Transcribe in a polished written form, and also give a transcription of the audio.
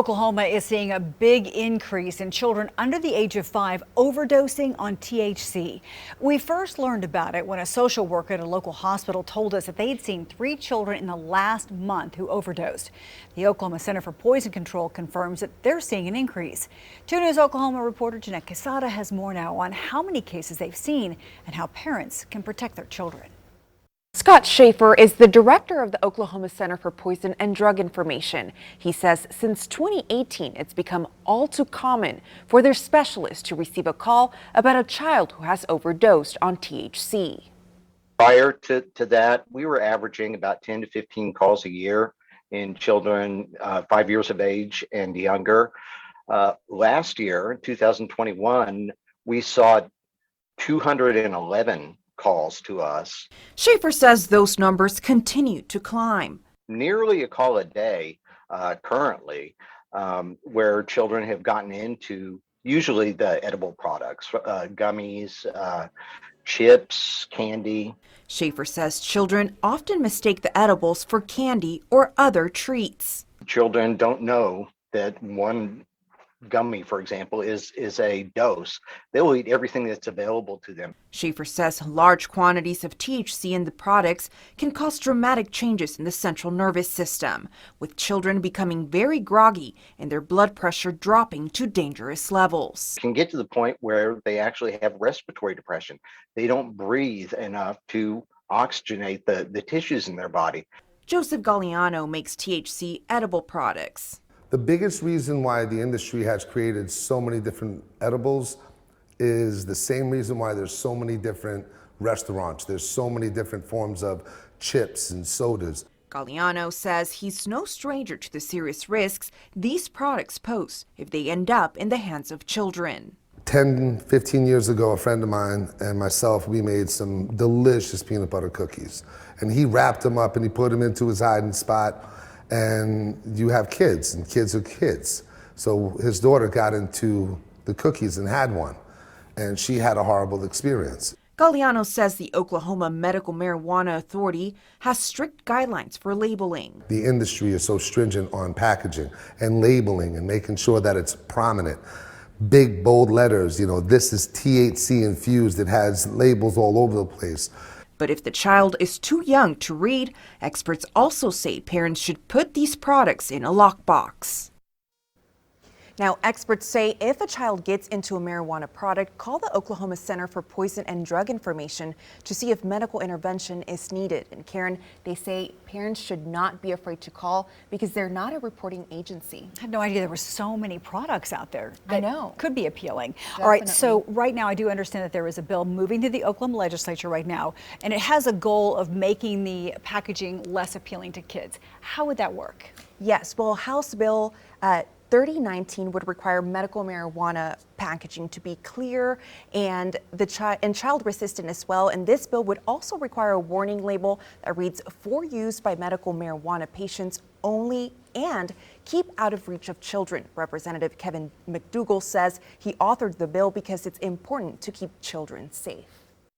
Oklahoma is seeing a big increase in children under the age of 5 overdosing on THC. We first learned about it when a social worker at a local hospital told us that they'd seen 3 children in the last month who overdosed. The Oklahoma Center for Poison Control confirms that they're seeing an increase. 2 News Oklahoma reporter Jeanette Quesada has more now on how many cases they've seen and how parents can protect their children. Scott Schaefer is the director of the Oklahoma Center for Poison and Drug Information. He says since 2018, it's become all too common for their specialists to receive a call about a child who has overdosed on THC. Prior to that, we were averaging about 10 to 15 calls a year in children 5 years of age and younger. Last year, 2021, we saw 211 calls to us. Schaefer says those numbers continue to climb. Nearly a call a day currently, where children have gotten into usually the edible products, gummies, chips, candy. Schaefer says children often mistake the edibles for candy or other treats. Children don't know that one gummy, for example, is a dose. They'll eat everything that's available to them. Schaefer says large quantities of THC in the products can cause dramatic changes in the central nervous system, with children becoming very groggy and their blood pressure dropping to dangerous levels. It can get to the point where they actually have respiratory depression. They don't breathe enough to oxygenate the tissues in their body. Joseph Galliano makes THC edible products. The biggest reason why the industry has created so many different edibles is the same reason why there's so many different restaurants. There's so many different forms of chips and sodas. Galliano says he's no stranger to the serious risks these products pose if they end up in the hands of children. 10, 15 years ago, a friend of mine and myself, we made some delicious peanut butter cookies. And he wrapped them up and he put them into his hiding spot. And you have kids, and kids are kids. So his daughter got into the cookies and had one, and she had a horrible experience. Galliano says the Oklahoma Medical Marijuana Authority has strict guidelines for labeling. The industry is so stringent on packaging and labeling and making sure that it's prominent. Big, bold letters, you know, this is THC infused. It has labels all over the place. But if the child is too young to read, experts also say parents should put these products in a lockbox. Now, experts say if a child gets into a marijuana product, call the Oklahoma Center for Poison and Drug Information to see if medical intervention is needed. And Karen, they say parents should not be afraid to call because they're not a reporting agency. I had no idea there were so many products out there that could be appealing. Definitely. All right, so right now I do understand that there is a bill moving to the Oklahoma legislature right now, and it has a goal of making the packaging less appealing to kids. How would that work? Yes, well, House Bill 3019 would require medical marijuana packaging to be clear and child resistant as well. And this bill would also require a warning label that reads "for use by medical marijuana patients only" and "keep out of reach of children." Representative Kevin McDougal says he authored the bill because it's important to keep children safe.